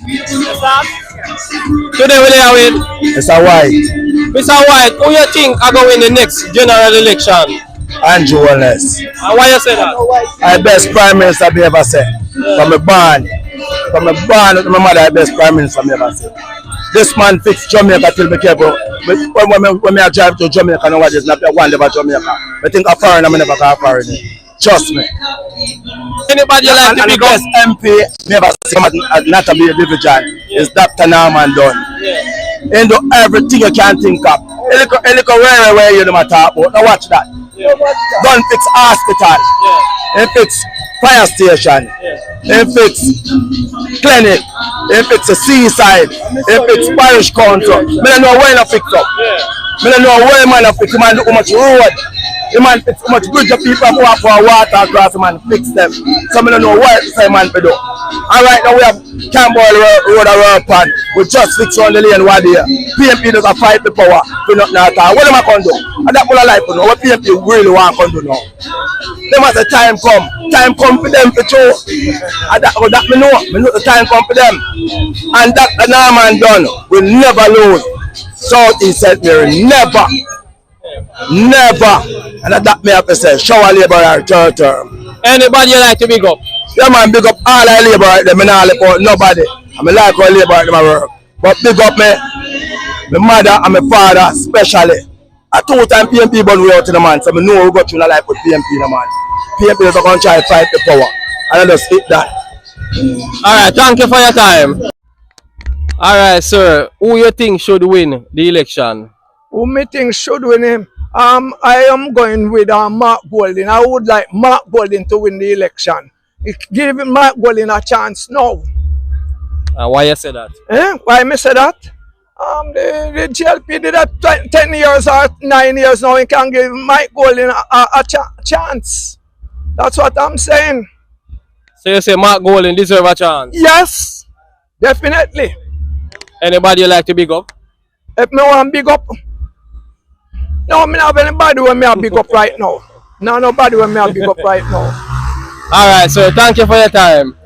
Today we are with Mr. White. Mr. White. Who you think are going in the next general election? Andrew Wallace. And why you say that? I best prime minister me ever said. From my born to my mother, I best prime minister me ever said. This man fixed Jamaica till me careful. When I drive to Jamaica nowadays, not one about Jamaica. I think a foreigner, I never call a foreigner. Trust me. Anybody like to be best MP never seen not a be a division is Dr. Norman Dunn. He do everything you can think of. He look where you know talk about. Now watch that. Dunn fix hospital. He fix fire station. He fix clinic. He fix a seaside. He fix parish council. I don't know where he fix up. I don't know where man fix. Man do much road. The man fix too much bridge of people who have for water across the man fix them. So I don't know what the man to do. And right now we have Campbell Road and Pan. We just fix on the lane one day. PNP does a fight the power for nothing at all. What am I going to do? And that's what I like to know. What PNP really want to do now. They must have time come. Time come for them for sure. And that me know. Me know the time come for them. And Dr. Norman Dunn will never lose. Southeast St. Mary. Never. Never. And that me have to say, shower labor and third term. Anybody you like to big up? Yeah man, big up all our labor right there. I don't like out nobody. I like our labor right there, my work. But big up me, my mother and my father especially. A 2-time PNP born way out in the man. So I know we got through the life with PNP in the man. PNP is going to try to fight the power. And I just hit that. Alright, thank you for your time. Alright, sir. Who you think should win the election? Who me think should win him? I am going with MarkGolding. I would like MarkGolding to win the election. Give MarkGolding a chance now. And why you say that? Why me say that? The JLP did that 10 years or 9 years now. You can give MarkGolding a chance. That's what I'm saying. So you say MarkGolding deserve a chance? Yes, definitely. Anybody you like to big up? If me want big up, no, me not have anybody when me have big up right now. No, nobody when me have big up right now. Alright, so thank you for your time.